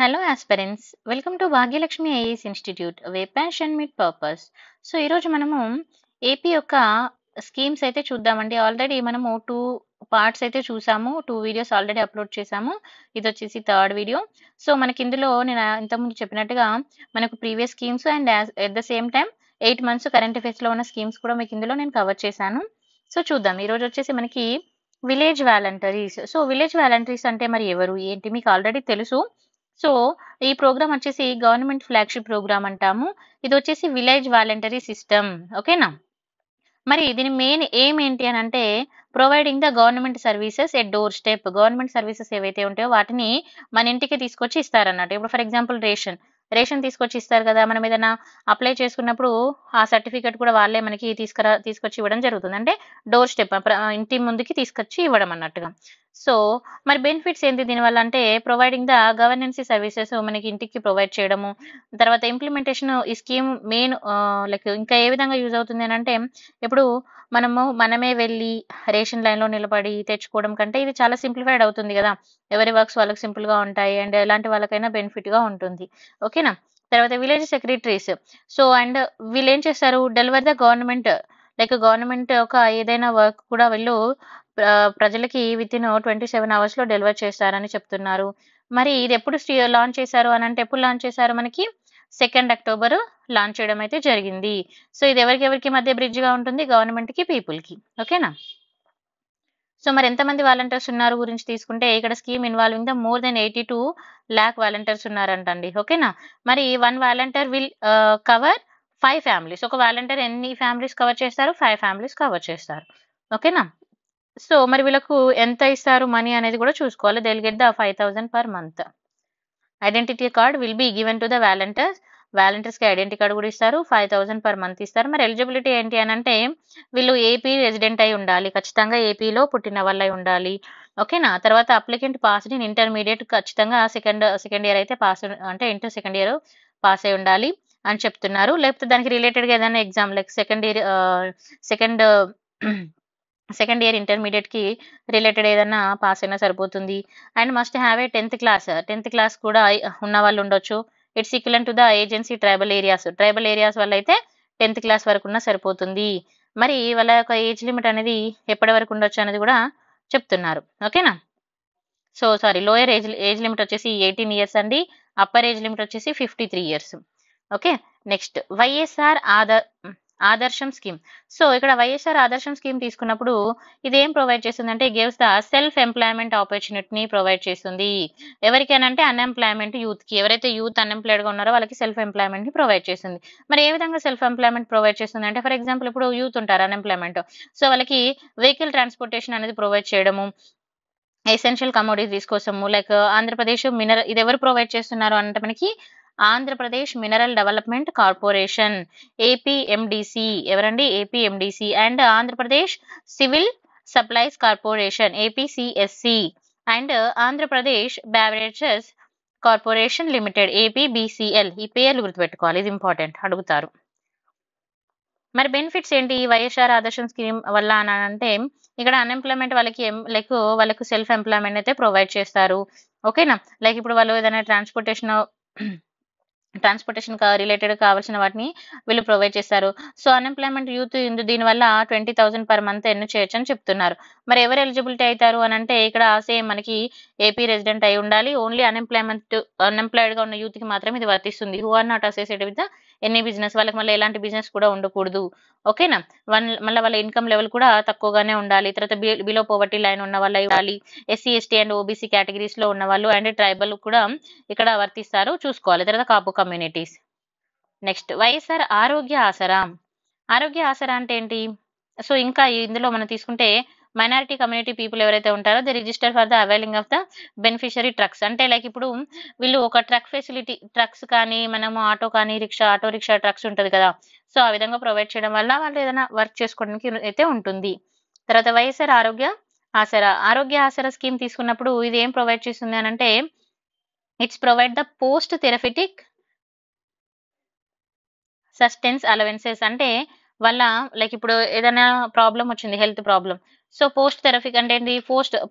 Hello aspirants, welcome to Bhagyalakshmi IAS institute way passion meat purpose. So ఈరోజు మనము AP యొక్క schemes అయితే చూద్దామండి. ఆల్రెడీ మనము టూ పార్ట్స్ అయితే చూసాము, టూ వీడియోస్ ఆల్రెడీ అప్లోడ్ చేసాము. ఇది వచ్చేసి థర్డ్ వీడియో. సో మనకి ఇందులో నేను ఇంతకుముందు చెప్పినట్టుగా మనకు previous schemes and at the same time 8 months current అఫైర్స్లో ఉన్న స్కీమ్స్ కూడా మీకు ఇందులో నేను కవర్ చేశాను. సో చూద్దాం. ఈరోజు వచ్చేసి మనకి village volunteers. So village volunteers అంటే మరి ఎవరు ఏంటి మీకు ఆల్రెడీ తెలుసు. సో ఈ ప్రోగ్రామ్ వచ్చేసి గవర్నమెంట్ ఫ్లాగ్షిప్ ప్రోగ్రామ్ అంటాము. ఇది వచ్చేసి విలేజ్ వాలంటరీ సిస్టమ్. ఓకేనా? మరి దీని మెయిన్ ఎయిమ్ ఏంటి అని అంటే providing the government services at door step. Government services ఏవైతే ఉంటాయో వాటిని మన ఇంటికి తీసుకొచ్చి ఇస్తారన్నట్టు. ఇప్పుడు ఫర్ ఎగ్జాంపుల్ రేషన్ తీసుకొచ్చి ఇస్తారు కదా. మనం ఏదైనా అప్లై చేసుకున్నప్పుడు ఆ సర్టిఫికేట్ కూడా వాళ్ళే మనకి తీసుకొచ్చి ఇవ్వడం జరుగుతుంది. అంటే డోర్ స్టెప్ ఇంటి ముందుకి తీసుకొచ్చి ఇవ్వడం అన్నట్టుగా. సో మరి బెనిఫిట్స్ ఏంటి దీనివల్ల అంటే ప్రొవైడింగ్ ద గవర్నెన్సీ సర్వీసెస్ మనకి ఇంటికి ప్రొవైడ్ చేయడము. తర్వాత ఇంప్లిమెంటేషన్ ఈ స్కీమ్ మెయిన్ లైక్ ఇంకా ఏ విధంగా యూజ్ అవుతుంది అని అంటే ఇప్పుడు మనమే వెళ్ళి రేషన్ లైన్లో నిలబడి తెచ్చుకోవడం కంటే ఇది చాలా సింప్లిఫైడ్ అవుతుంది కదా. ఎవరి వర్క్స్ వాళ్ళకి సింపుల్గా ఉంటాయి అండ్ ఎలాంటి వాళ్ళకైనా బెనిఫిట్గా ఉంటుంది. ఓకేనా? తర్వాత విలేజ్ సెక్రటరీస్. సో అండ్ వీళ్ళు ఏం చేస్తారు, deliver the government like government ఒక ఏదైనా వర్క్ కూడా వీళ్ళు ప్రజలకి విత్ ఇన్ 27 hours డెలివర్ చేస్తారని చెప్తున్నారు. మరి ఇది ఎప్పుడు లాంచ్ చేశారు అని అంటే ఎప్పుడు లాంచ్ చేశారు, మనకి 2nd October లాంచ్ చేయడం అయితే జరిగింది. సో ఇది ఎవరికి మధ్య బ్రిడ్జ్గా ఉంటుంది, గవర్నమెంట్కి పీపుల్కి. ఓకేనా? సో మరి ఎంతమంది వాలంటీర్స్ ఉన్నారు గురించి తీసుకుంటే ఇక్కడ scheme involving the more than 82 lakh volunteers ఉన్నారంటండి. ఓకేనా? మరి 1 వాలంటీర్ విల్ కవర్ 5 families. ఒక వాలంటీర్ ఎన్ని ఫ్యామిలీస్ కవర్ చేస్తారు? 5 families కవర్ చేస్తారు. ఓకేనా? సో మరి వీళ్ళకు ఎంత ఇస్తారు మనీ అనేది కూడా చూసుకోవాలి. They will get the 5,000 per month. Identity card will be given to the వాలంటీర్స్కి ఐడెంటిటీ కార్డు కూడా ఇస్తారు. 5,000 per month ఇస్తారు. మరి ఎలిజిబిలిటీ ఏంటి అని అంటే వీళ్ళు ఏపీ రెసిడెంట్ అయి ఉండాలి, ఖచ్చితంగా ఏపీలో పుట్టిన వాళ్ళై ఉండాలి. ఓకేనా? తర్వాత అప్లికెంట్ పాస్డ్ ఇన్ ఇంటర్మీడియట్, ఖచ్చితంగా సెకండ్ ఇయర్ అయితే పాస్, అంటే ఇంటర్ సెకండ్ ఇయర్ పాస్ అయి ఉండాలి అని చెప్తున్నారు. లేకపోతే దానికి రిలేటెడ్గా ఏదైనా ఎగ్జామ్ లైక్ సెకండ్ ఇయర్ ఇంటర్మీడియట్కి రిలేటెడ్ ఏదైనా పాస్ అయినా సరిపోతుంది. And must have a 10th class కూడా ఉన్న వాళ్ళు ఉండొచ్చు. It's equivalent to the agency tribal areas వల్ల అయితే 10th క్లాస్ వరకు ఉన్నా సరిపోతుంది. మరి వాళ్ళ యొక్క ఏజ్ లిమిట్ అనేది ఎప్పటి వరకు ఉండొచ్చు అనేది కూడా చెప్తున్నారు. ఓకేనా? So sorry, lower age limit వచ్చేసి 18 years అండి. అప్పర్ ఏజ్ లిమిట్ వచ్చేసి 53 years. ఓకే, నెక్స్ట్ వైఎస్ఆర్ ఆదర్శం స్కీమ్. సో ఇక్కడ వైఎస్ఆర్ ఆదర్శం స్కీమ్ తీసుకున్నప్పుడు ఇది ఏం ప్రొవైడ్ చేస్తుంది అంటే గివ్స్ ద సెల్ఫ్ ఎంప్లాయ్మెంట్ ఆపర్చునిటీని ప్రొవైడ్ చేస్తుంది. ఎవరికైనా అన్ఎంప్లాయ్మెంట్ యూత్కి, ఎవరైతే యూత్ అన్ఎంప్లాయ్డ్గా ఉన్నారో వాళ్ళకి సెల్ఫ్ ఎంప్లాయ్మెంట్ని ప్రొవైడ్ చేస్తుంది. మరి ఏ విధంగా సెల్ఫ్ ఎంప్లాయ్మెంట్ ప్రొవైడ్ చేస్తుంది అంటే ఫర్ ఎగ్జాంపుల్ ఇప్పుడు యూత్ ఉంటారు అన్ఎంప్లాయ్మెంట్, సో వాళ్ళకి వెహికల్ ట్రాన్స్పోర్టేషన్ అనేది ప్రొవైడ్ చేయడము, ఎసెన్షియల్ కమోడిటీస్ కోసము లైక్ ఆంధ్రప్రదేశ్ ఇది ఎవరు ప్రొవైడ్ చేస్తున్నారు అంటే మనకి Andhra Pradesh mineral development corporation, APMDC. ఎవరండి? APMDC. And Andhra Pradesh civil supplies corporation, ఏపీసీఎస్సి. And Andhra Pradesh beverages corporation limited, APBCL. ఈ పేర్లు గుర్తుపెట్టుకోవాలి, ఇది ఇంపార్టెంట్, అడుగుతారు. మరి బెనిఫిట్స్ ఏంటి వైఎస్ఆర్ ఆదర్శం స్కీమ్ వల్ల అని అంటే ఇక్కడ అన్ఎంప్లాయ్మెంట్ వాళ్ళకి వాళ్ళకు సెల్ఫ్ ఎంప్లాయ్మెంట్ అయితే ప్రొవైడ్ చేస్తారు. ఓకేనా? లైక్ ఇప్పుడు వాళ్ళు ఏదైనా ట్రాన్స్పోర్టేషన్ రిలేటెడ్ కావాల్సిన వాటిని వీళ్ళు ప్రొవైడ్ చేస్తారు. సో అన్ఎంప్లాయ్మెంట్ యూత్ దీనివల్ల 20,000 per month ఎర్న్ చేయొచ్చు అని చెప్తున్నారు. మరి ఎవరు ఎలిజిబిలిటీ అవుతారు అని అంటే ఇక్కడ సేమ్ మనకి ఏపీ రెసిడెంట్ అయి ఉండాలి. ఓన్లీ అన్ఎంప్లాయిడ్గా ఉన్న యూత్కి మాత్రం ఇది వర్తిస్తుంది. Who are not associated with any business, వాళ్ళకి మళ్ళీ ఎలాంటి బిజినెస్ కూడా ఉండకూడదు. ఓకేనా? మళ్ళీ వాళ్ళ ఇన్కమ్ లెవెల్ కూడా తక్కువగానే ఉండాలి. తర్వాత బిలో పోవర్టీ లైన్ ఉన్న వాళ్ళు ఉండాలి. ఎస్సీ ఎస్టీ అండ్ ఓబీసీ కేటగిరీస్లో ఉన్న వాళ్ళు అండ్ ట్రైబల్ కూడా ఇక్కడ వర్తిస్తారు, చూసుకోవాలి. తర్వాత కాపు కమ్యూనిటీస్. నెక్స్ట్ వైఎస్ఆర్ ఆరోగ్య ఆసరా అంటే ఏంటి? సో ఇంకా ఇందులో మనం తీసుకుంటే మైనారిటీ కమ్యూనిటీ పీపుల్ ఎవరైతే ఉంటారో they register for the availing of the beneficiary trucks. అంటే లైక్ ఇప్పుడు వీళ్ళు ఒక ట్రక్ ఫెసిలిటీ, ట్రక్స్ కానీ మనము ఆటో రిక్షా ట్రక్స్ ఉంటుంది కదా, సో ఆ విధంగా ప్రొవైడ్ చేయడం వల్ల వాళ్ళు ఏదైనా వర్క్ చేసుకోవడానికి అయితే ఉంటుంది. తర్వాత వైఎస్ఆర్ ఆరోగ్య ఆసరా స్కీమ్ తీసుకున్నప్పుడు ఇది ఏం ప్రొవైడ్ చేస్తుంది అని అంటే it's provide the post therapeutic sustenance allowances. అంటే వాళ్ళ లైక్ ఇప్పుడు ఏదైనా ప్రాబ్లం వచ్చింది, health problem, so post therapy అంటే ఏంటి,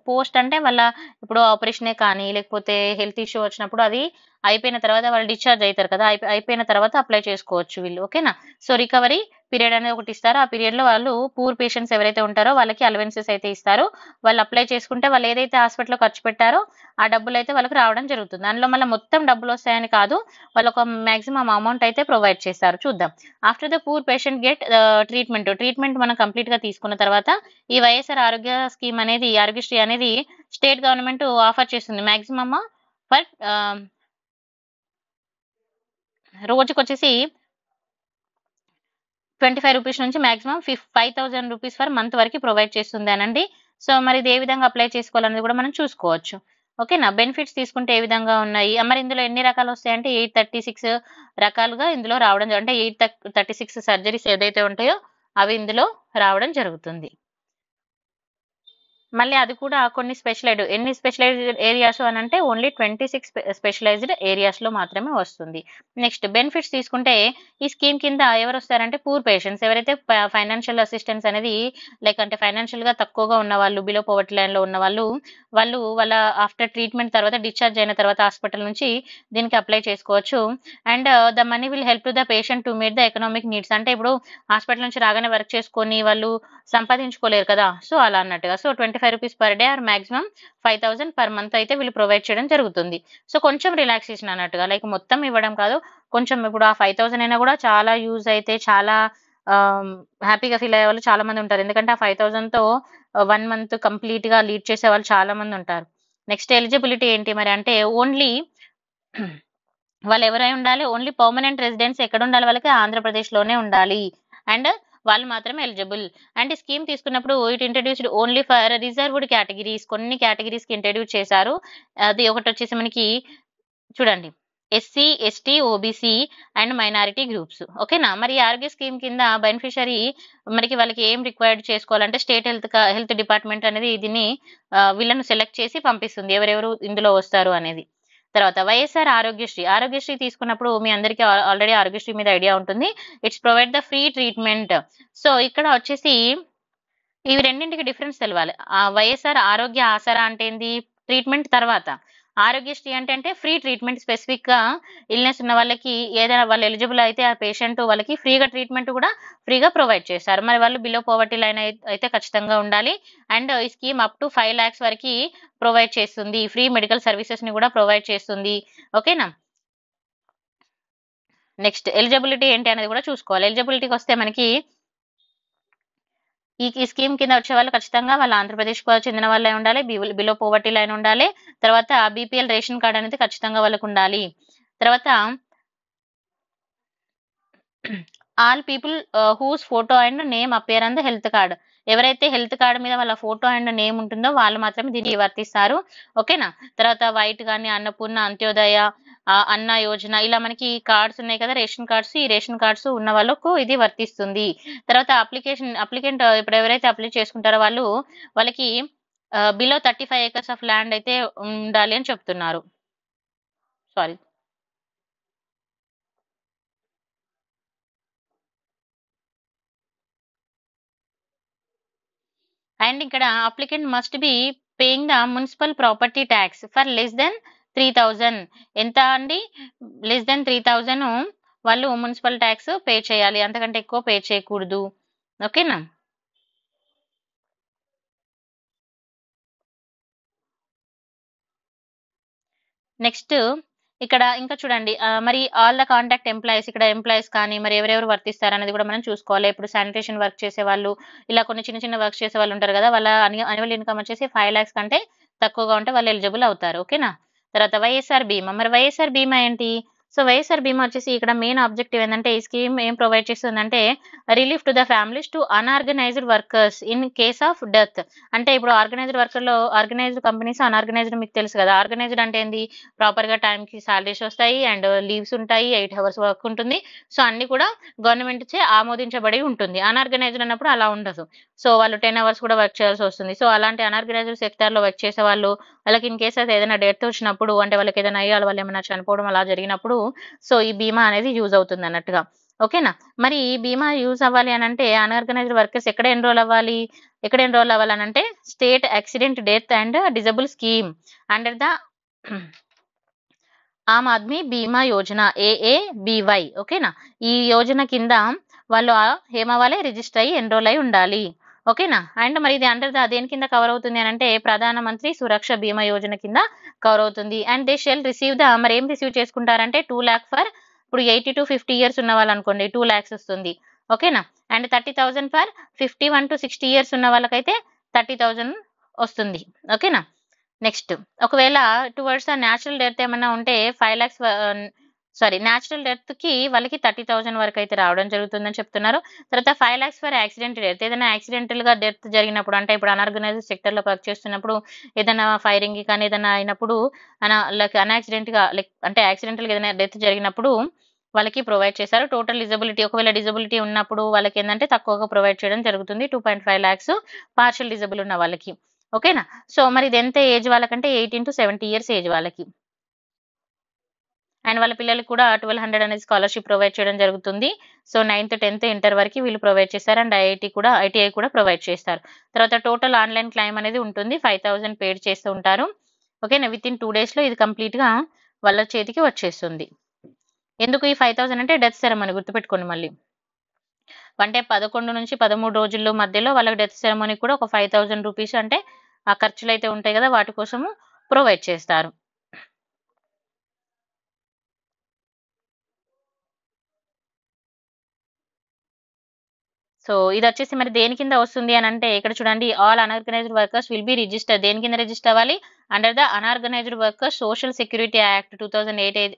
పోస్ట్ అంటే వాళ్ళ ఇప్పుడు ఆపరేషనే కానీ లేకపోతే హెల్త్ ఇష్యూ వచ్చినప్పుడు అది అయిపోయిన తర్వాత వాళ్ళు డిశ్చార్జ్ అవుతారు కదా, అయిపోయిన తర్వాత అప్లై చేసుకోవచ్చు వీళ్ళు. ఓకేనా. సో రికవరీ పీరియడ్ అనేది ఒకటి ఇస్తారు. ఆ పీరియడ్ లో వాళ్ళు పూర్ పేషెంట్స్ ఎవరైతే ఉంటారో వాళ్ళకి అలవెన్సెస్ అయితే ఇస్తారు. వాళ్ళు అప్లై చేసుకుంటే వాళ్ళు ఏదైతే హాస్పిటల్లో ఖర్చు పెట్టారో ఆ డబ్బులు అయితే వాళ్ళకి రావడం జరుగుతుంది. అందులో మళ్ళీ మొత్తం డబ్బులు వస్తాయని కాదు, వాళ్ళు ఒక మాక్సిమం అమౌంట్ అయితే ప్రొవైడ్ చేస్తారు. చూద్దాం. After the poor patient get treatment మనం కంప్లీట్ గా తీసుకున్న తర్వాత ఈ వైఎస్ఆర్ ఆరోగ్య స్కీమ్ అనేది, ఆరోగ్యశ్రీ అనేది స్టేట్ గవర్నమెంట్ ఆఫర్ చేస్తుంది. మాక్సిమమ్ ఫర్ రోజుకి వచ్చేసి 25 రూపీస్ నుంచి మాక్సిమం 5000 రూపీస్ ఫర్ మంత్ వరకు ప్రొవైడ్ చేస్తుంది అనండి. సో మరి ఇది ఏ విధంగా అప్లై చేసుకోవాలనేది కూడా మనం చూసుకోవచ్చు. ఓకేనా. బెనిఫిట్స్ తీసుకుంటే ఏ విధంగా ఉన్నాయి, మరి ఇందులో ఎన్ని రకాలు వస్తాయంటే 836 రకాలుగా ఇందులో రావడం అంటే 836 సర్జరీస్ ఏదైతే ఉంటాయో అవి ఇందులో రావడం జరుగుతుంది. మళ్ళీ అది కూడా కొన్ని ఎన్ని స్పెషలైజ్డ్ ఏరియాస్ అని అంటే ఓన్లీ 26 స్పెషలైజ్డ్ ఏరియాస్ లో మాత్రమే వస్తుంది. నెక్స్ట్ బెనిఫిట్స్ తీసుకుంటే ఈ స్కీమ్ కింద ఎవరు వస్తారంటే పూర్ పేషెంట్స్, ఎవరైతే ఫైనాన్షియల్ అసిస్టెన్స్ అనేది లైక్ అంటే ఫైనాన్షియల్ గా తక్కువగా ఉన్న వాళ్ళు, బిలో పవర్టీ లైన్ లో ఉన్న వాళ్ళు వాళ్ళ ఆఫ్టర్ ట్రీట్మెంట్ తర్వాత డిశ్చార్జ్ అయిన తర్వాత హాస్పిటల్ నుంచి దీనికి అప్లై చేసుకోవచ్చు. And the money will help to the patient to meet the economic needs. అంటే ఇప్పుడు హాస్పిటల్ నుంచి రాగానే వర్క్ చేసుకొని వాళ్ళు సంపాదించుకోలేరు కదా, సో అలా అన్నట్టుగా. So 25 rupees per day or maximum 5000 per month అయితే వీళ్ళు ప్రొవైడ్ చేయడం జరుగుతుంది. సో కొంచెం రిలాక్సేషన్ అన్నట్టుగా, లైక్ మొత్తం ఇవ్వడం కాదు, కొంచెం ఇప్పుడు ఆ 5000 అయినా కూడా చాలా యూజ్ అయితే చాలా హ్యాపీగా ఫీల్ అయ్యే వాళ్ళు చాలా మంది ఉంటారు. ఎందుకంటే ఆ 5000 తో 1 మంత్ కంప్లీట్ గా లీడ్ చేసే వాళ్ళు చాలా మంది ఉంటారు. నెక్స్ట్ ఎలిజిబిలిటీ ఏంటి మరి అంటే ఓన్లీ వాళ్ళు ఎవరై ఉండాలి, ఓన్లీ పర్మనెంట్ రెసిడెన్స్ ఎక్కడ ఉండాలి, వాళ్ళకి ఆంధ్రప్రదేశ్ లోనే ఉండాలి అండ్ వాళ్ళు మాత్రమే ఎలిజిబుల్. అండ్ స్కీమ్ తీసుకున్నప్పుడు it introduced only for reserved categories, కొన్ని కేటగిరీస్ కి ఇంట్రడ్యూస్ చేశారు. అది ఒకటి వచ్చేసి మనకి చూడండి SC, ST, OBC and minority groups. ఓకేనా. మరి ఆరోగ్య స్కీమ్ కింద బెనిఫిషరీ మనకి వాళ్ళకి ఏం రిక్వైర్డ్ చేసుకోవాలంటే స్టేట్ హెల్త్ డిపార్ట్మెంట్ అనేది దీన్ని వీళ్ళను సెలెక్ట్ చేసి పంపిస్తుంది ఎవరెవరు ఇందులో వస్తారు అనేది. తర్వాత వైఎస్ఆర్ ఆరోగ్యశ్రీ తీసుకున్నప్పుడు మీ అందరికీ ఆల్రెడీ ఆరోగ్యశ్రీ మీద ఐడియా ఉంటుంది. It's provide the free treatment. So ఇక్కడ వచ్చేసి ఇవి రెండింటికి డిఫరెన్స్ తెలవాలి. ఆ వైఎస్ఆర్ ఆరోగ్య ఆసరా అంటే ఏంది, ట్రీట్మెంట్ తర్వాత. ఆరోగ్యశ్రీ అంటే ఫ్రీ ట్రీట్మెంట్, స్పెసిఫిక్ గా ఇల్నెస్ ఉన్న వాళ్ళకి ఏదైనా వాళ్ళు ఎలిజిబుల్ అయితే ఆ పేషెంట్ వాళ్ళకి ఫ్రీగా ట్రీట్మెంట్ కూడా ఫ్రీగా ప్రొవైడ్ చేస్తారు. మరి వాళ్ళు బిలో పవర్టీ లైన్ అయితే ఖచ్చితంగా ఉండాలి. అండ్ ఈ స్కీమ్ అప్ టు 5 lakhs వరకు ప్రొవైడ్ చేస్తుంది. ఫ్రీ మెడికల్ సర్వీసెస్ ని కూడా ప్రొవైడ్ చేస్తుంది. ఓకేనా. నెక్స్ట్ ఎలిజిబిలిటీ ఏంటి అనేది కూడా చూసుకోవాలి. ఎలిజిబిలిటీకి వస్తే మనకి ఈ స్కీమ్ కింద వచ్చే వాళ్ళు ఖచ్చితంగా వాళ్ళ ఆంధ్రప్రదేశ్ కు చెందిన వాళ్ళే ఉండాలి, బిలో పోవర్టీ లైన్ ఉండాలి, తర్వాత బీపీఎల్ రేషన్ కార్డ్ అనేది ఖచ్చితంగా వాళ్ళకు ఉండాలి. తర్వాత all people whose photo and name appear on the health card, ఎవరైతే హెల్త్ కార్డ్ మీద వాళ్ళ ఫోటో అండ్ నేమ్ ఉంటుందో వాళ్ళు మాత్రమే దీనికి వర్తిస్తారు. ఓకేనా. తర్వాత వైట్ కానీ అన్నపూర్ణ, అంత్యోదయ, అన్న యోజన ఇలా మనకి కార్డ్స్ ఉన్నాయి కదా, రేషన్ కార్డ్స్, ఈ రేషన్ కార్డ్స్ ఉన్న వాళ్ళకు ఇది వర్తిస్తుంది. తర్వాత అప్లికెంట్ ఇప్పుడు ఎవరైతే అప్లై చేసుకుంటారో వాళ్ళకి బిలో 35 acres ఆఫ్ ల్యాండ్ అయితే ఉండాలి అని చెప్తున్నారు. సారీ. అండ్ ఇక్కడ applicant must be paying the municipal property tax for less than 3000. ఎంత అండి, లెస్ దెన్ 3000 వాళ్ళు మున్సిపల్ ట్యాక్స్ పే చేయాలి, అంతకంటే ఎక్కువ పే చేయకూడదు. ఓకేనా. నెక్స్ట్ ఇక్కడ ఇంకా చూడండి, మరి ఆల్ ద కాంటాక్ట్ ఎంప్లాయీస్, ఇక్కడ ఎంప్లాయీస్ కానీ మరి ఎవరెవరు వర్తిస్తారు అనేది కూడా మనం చూసుకోవాలి. ఇప్పుడు శానిటేషన్ వర్క్ చేసే వాళ్ళు, ఇలా కొన్ని చిన్న చిన్న వర్క్ చేసే వాళ్ళు ఉంటారు కదా, వాళ్ళ అన్యువల్ ఇన్కమ్ వచ్చేసి 5 lakhs కంటే తక్కువగా ఉంటే వాళ్ళు ఎలిజిబుల్ అవుతారు. ఓకేనా. తర్వాత వైఎస్ఆర్ బీమా, మరి వైఎస్ఆర్ బీమా ఏంటి, సో వైఎస్ఆర్ బీమా వచ్చేసి ఇక్కడ మెయిన్ ఆబ్జెక్టివ్ ఏంటంటే ఈ స్కీమ్ ఏం ప్రొవైడ్ చేస్తుందంటే relief to the families to unorganised workers in case of death. అంటే ఇప్పుడు ఆర్గనైజ్డ్ కంపెనీస్, అన్ఆర్గనైజ్డ్ మీకు తెలుసు కదా. ఆర్గనైజ్డ్ అంటే ఏంది, ప్రాపర్ గా టైం కి సాలరీస్ వస్తాయి అండ్ లీవ్స్ ఉంటాయి, 8 hours వర్క్ ఉంటుంది, సో అన్ని కూడా గవర్నమెంట్ చే ఆమోదించబడి ఉంటుంది. అన్ఆర్గనైజ్డ్ అన్నప్పుడు అలా ఉండదు, సో వాళ్ళు 10 hours కూడా వర్క్ చేయాల్సి వస్తుంది. సో అలాంటి అన్ఆర్గనైజ్డ్ సెక్టార్ లో వర్క్ చేసే వాళ్ళకి ఇన్ కేస్ అయితే ఏదైనా డెత్ వచ్చినప్పుడు, అంటే వాళ్ళకి ఏదైనా అయ్యాలి, వాళ్ళు ఏమైనా చనిపోవడం అలా జరిగినప్పుడు సో ఈ బీమా అనేది యూజ్ అవుతుంది అన్నట్టుగా. ఓకేనా. మరి ఈ బీమా యూజ్ అవ్వాలి అని అంటే అన్ఆర్గనైజ్డ్ వర్కర్స్ ఎక్కడ ఎన్రోల్ అవ్వాలి, ఎక్కడ ఎన్రోల్ అవ్వాలనంటే state accident death and disable scheme under the Aam Aadmi Bima Yojana AABY. ఓకేనా, ఈ యోజన కింద వాళ్ళు ఏమవ్వాలి, రిజిస్టర్ అయ్యి ఎన్రోల్ అయి ఉండాలి. ఓకేనా, అండ్ మరి ఇది అండర్ ద దేని కింద కవర్ అవుతుంది అని అంటే ప్రధానమంత్రి సురక్ష బీమా యోజన కింద కవర్ అవుతుంది. And they shall receive the, మరి ఏం రిసీవ్ చేసుకుంటారంటే 2 lakh ఫర్, ఇప్పుడు 80 to 50 years ఉన్న వాళ్ళు అనుకోండి 2 lakhs వస్తుంది. ఓకేనా, అండ్ 30,000 ఫర్ 51 to 60 years ఉన్న వాళ్ళకైతే 30,000 వస్తుంది. ఓకేనా, నెక్స్ట్ ఒకవేళ టువర్డ్స్ న్యాచురల్ డెత్ ఏమన్నా ఉంటే 5 lakhs, న్యాచురల్ డెత్ కి వాళ్ళకి 30,000 వరకు అయితే రావడం జరుగుతుందని చెప్తున్నారు. తర్వాత 5 lakhs ఫర్ యాక్సిడెంట్ డెత్, ఏదైనా యాక్సిడెంటల్ గా డెత్ జరిగినప్పుడు, అంటే ఇప్పుడు అన్ఆర్గనైజ్డ్ సెక్టర్ లో వర్క్ చేస్తున్నప్పుడు ఏదైనా ఫైరింగ్ కానీ ఏదైనా అయినప్పుడు అన్యాక్సిడెంట్ గా అంటే యాక్సిడెంటల్ గా ఏదైనా డెత్ జరిగినప్పుడు వాళ్ళకి ప్రొవైడ్ చేశారు. టోటల్ డిజబిలిటీ, ఒకవేళ డిజబిలిటీ ఉన్నప్పుడు వాళ్ళకి ఏంటంటే తక్కువగా ప్రొవైడ్ చేయడం జరుగుతుంది. 2.5 lakhs పార్షియల్ డిజబుల్ ఉన్న వాళ్ళకి. ఓకేనా, సో మరి ఇది ఎంత ఏజ్ వాళ్ళకంటే 18 to 70 years ఏజ్ వాళ్ళకి. అండ్ వాళ్ళ పిల్లలకి కూడా 1200 అనేది స్కాలర్షిప్ ప్రొవైడ్ చేయడం జరుగుతుంది. సో 9th 10th ఇంటర్ వరకు వీళ్ళు ప్రొవైడ్ చేస్తారు. అండ్ ITI కూడా ప్రొవైడ్ చేస్తారు. తర్వాత టోటల్ ఆన్లైన్ క్లైమ్ అనేది ఉంటుంది. 5,000 పేడ్ చేస్తూ ఉంటారు. ఓకేనా, విత్ ఇన్ 2 days లో ఇది కంప్లీట్ గా వాళ్ళ చేతికి వచ్చేస్తుంది. ఎందుకు ఈ 5,000 అంటే డెత్ సెరమనీ, గుర్తుపెట్టుకోండి మళ్ళీ. అంటే 11 నుంచి 13 రోజుల్లో మధ్యలో వాళ్ళకి డెత్ సెరమనీ కూడా ఒక 5,000 రూపీస్, అంటే ఆ ఖర్చులు అయితే ఉంటాయి కదా వాటి కోసము ప్రొవైడ్ చేస్తారు. సో ఇది వచ్చేసి మరి దేని కింద వస్తుంది అని అంటే ఇక్కడ చూడండి, all unorganised workers will be register, దేని కింద రిజిస్టర్ అవ్వాలి, under the unorganised workers social security act 2008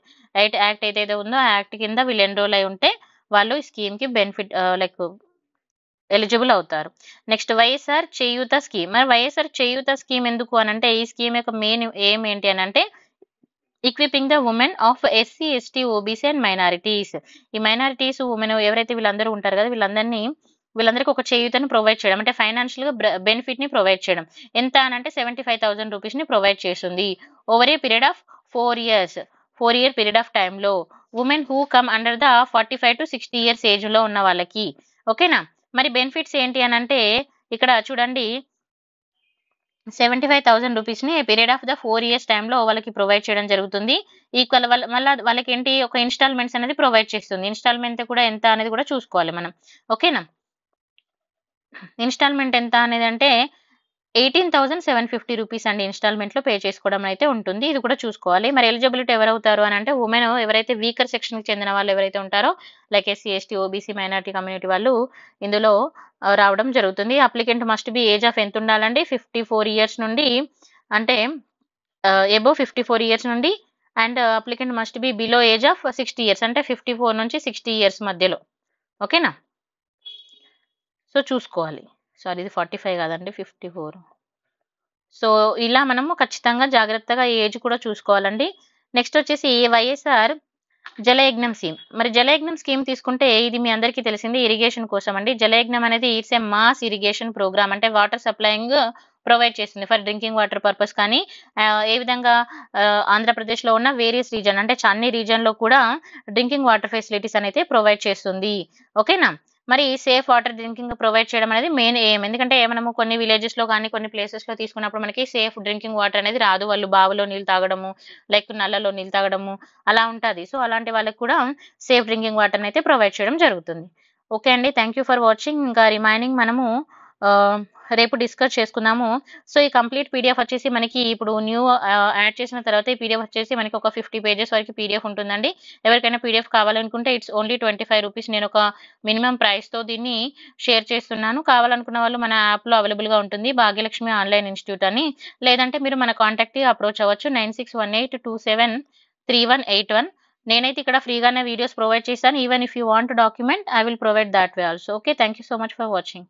act ఏదైతే ఉందో ఆ యాక్ట్ కింద వీళ్ళు ఎన్రోల్ అయి ఉంటే వాళ్ళు ఈ స్కీమ్ కి బెనిఫిట్ ఎలిజిబుల్ అవుతారు. నెక్స్ట్ వైఎస్ఆర్ చేయూత స్కీమ్. మరి వైఎస్ఆర్ చేయూత స్కీమ్ ఎందుకు అని అంటే ఈ స్కీమ్ యొక్క మెయిన్ ఎయిమ్ ఏంటి అని అంటే equipping the women of SC ST OBC and minorities. ఈ మైనారిటీస్ ఉమెన్ ఎవరైతే వీళ్ళందరూ ఉంటారు కదా వీళ్ళందరికీ ఒక చేయూతను ప్రొవైడ్ చేయడం, అంటే ఫైనాన్షియల్ గా బెనిఫిట్ ని ప్రొవైడ్ చేయడం. ఎంత అని అంటే 75,000 రూపీస్ ని ప్రొవైడ్ చేస్తుంది over a period of 4 years. 4-year period of time లో women who come under the 45 to 60 years age లో ఉన్న వాళ్ళకి. ఓకేనా, మరి బెనిఫిట్స్ ఏంటి అని అంటే ఇక్కడ చూడండి 75,000 రూపీస్ ని పీరియడ్ ఆఫ్ ద 4 years టైంలో వాళ్ళకి ప్రొవైడ్ చేయడం జరుగుతుంది. ఈక్వల్ మళ్ళీ వాళ్ళకి ఏంటి ఒక ఇన్స్టాల్మెంట్స్ అనేది ప్రొవైడ్ చేస్తుంది. ఇన్స్టాల్మెంట్ కూడా ఎంత అనేది కూడా చూసుకోవాలి మనం. ఓకేనా, ఇన్స్టాల్మెంట్ ఎంత అనేది అంటే 18,750 రూపీస్ అండి ఇన్స్టాల్మెంట్ లో పే చేసుకోవడం అయితే ఉంటుంది. ఇది కూడా చూసుకోవాలి. మరి ఎలిజిబిలిటీ ఎవరవుతారు అని అంటే ఉమెన్ ఎవరైతే వీకర్ సెక్షన్ కి చెందిన వాళ్ళు ఎవరైతే ఉంటారో like SC ST OBC minority community వాళ్ళు ఇందులో రావడం జరుగుతుంది. Applicant must be age of ఎంత ఉండాలండి, 54 years నుండి, అంటే అబోవ్ 54 years నుండి, and applicant must be below age of 60 years, అంటే 54 నుంచి 60 years మధ్యలో. ఓకేనా, సో చూసుకోవాలి. సారీ, ఇది 45 కాదండి, 54. సో ఇలా మనము ఖచ్చితంగా జాగ్రత్తగా ఏజ్ కూడా చూసుకోవాలండి. నెక్స్ట్ వచ్చేసి వైఎస్ఆర్ జలయజ్ఞం స్కీమ్. మరి జలయజ్ఞం స్కీమ్ తీసుకుంటే ఇది మీ అందరికీ తెలిసింది, ఇరిగేషన్ కోసం అండి. జలయజ్ఞం అనేది it's a mass irrigation program, అంటే వాటర్ సప్లయింగ్ ప్రొవైడ్ చేస్తుంది ఫర్ డ్రింకింగ్ వాటర్ పర్పస్. కానీ ఏ విధంగా ఆంధ్రప్రదేశ్ లో ఉన్న వేరియస్ రీజన్, అంటే అన్ని రీజన్ లో కూడా డ్రింకింగ్ వాటర్ ఫెసిలిటీస్ అనేది ప్రొవైడ్ చేస్తుంది. ఓకేనా, మరి సేఫ్ వాటర్ డ్రింకింగ్ ప్రొవైడ్ చేయడం అనేది మెయిన్ ఎయిమ్. ఎందుకంటే మనము కొన్ని విలేజెస్ లో కానీ కొన్ని ప్లేసెస్ లో తీసుకున్నప్పుడు మనకి సేఫ్ డ్రింకింగ్ వాటర్ అనేది రాదు. వాళ్ళు బావిలో నీళ్ళు తాగడము, లైక్ నల్లలో నీళ్ళు తాగడము అలా ఉంటుంది. సో అలాంటి వాళ్ళకి కూడా సేఫ్ డ్రింకింగ్ వాటర్ అయితే ప్రొవైడ్ చేయడం జరుగుతుంది. ఓకే అండి, థ్యాంక్ యూ ఫర్ వాచింగ్. ఇంకా రిమైనింగ్ మనము రేపు డిస్కస్ చేసుకుందాము. సో ఈ కంప్లీట్ పీడిఎఫ్ వచ్చేసి మనకి ఇప్పుడు న్యూ యాడ్ చేసిన తర్వాత ఈ పీడిఎఫ్ వచ్చేసి మనకి ఒక 50 pages వరకు పీడిఎఫ్ ఉంటుందండి. ఎవరికైనా పీడిఎఫ్ కావాలనుకుంటే ఇట్స్ ఓన్లీ 25 రూపీస్. నేను ఒక మినిమం ప్రైస్ తో దీన్ని షేర్ చేస్తున్నాను. కావాలనుకున్న వాళ్ళు మన యాప్ లో అవైలబుల్ గా ఉంటుంది, భాగ్యలక్ష్మి ఆన్లైన్ ఇన్స్టిట్యూట్ అని. లేదంటే మీరు మన కాంటాక్ట్ అప్రోచ్ అవ్వచ్చు 9618273181. నేనైతే ఇక్కడ ఫ్రీగానే వీడియోస్ ప్రొవైడ్ చేశాను. Even if you want document I will provide that way also. Okay, thank you so much for watching.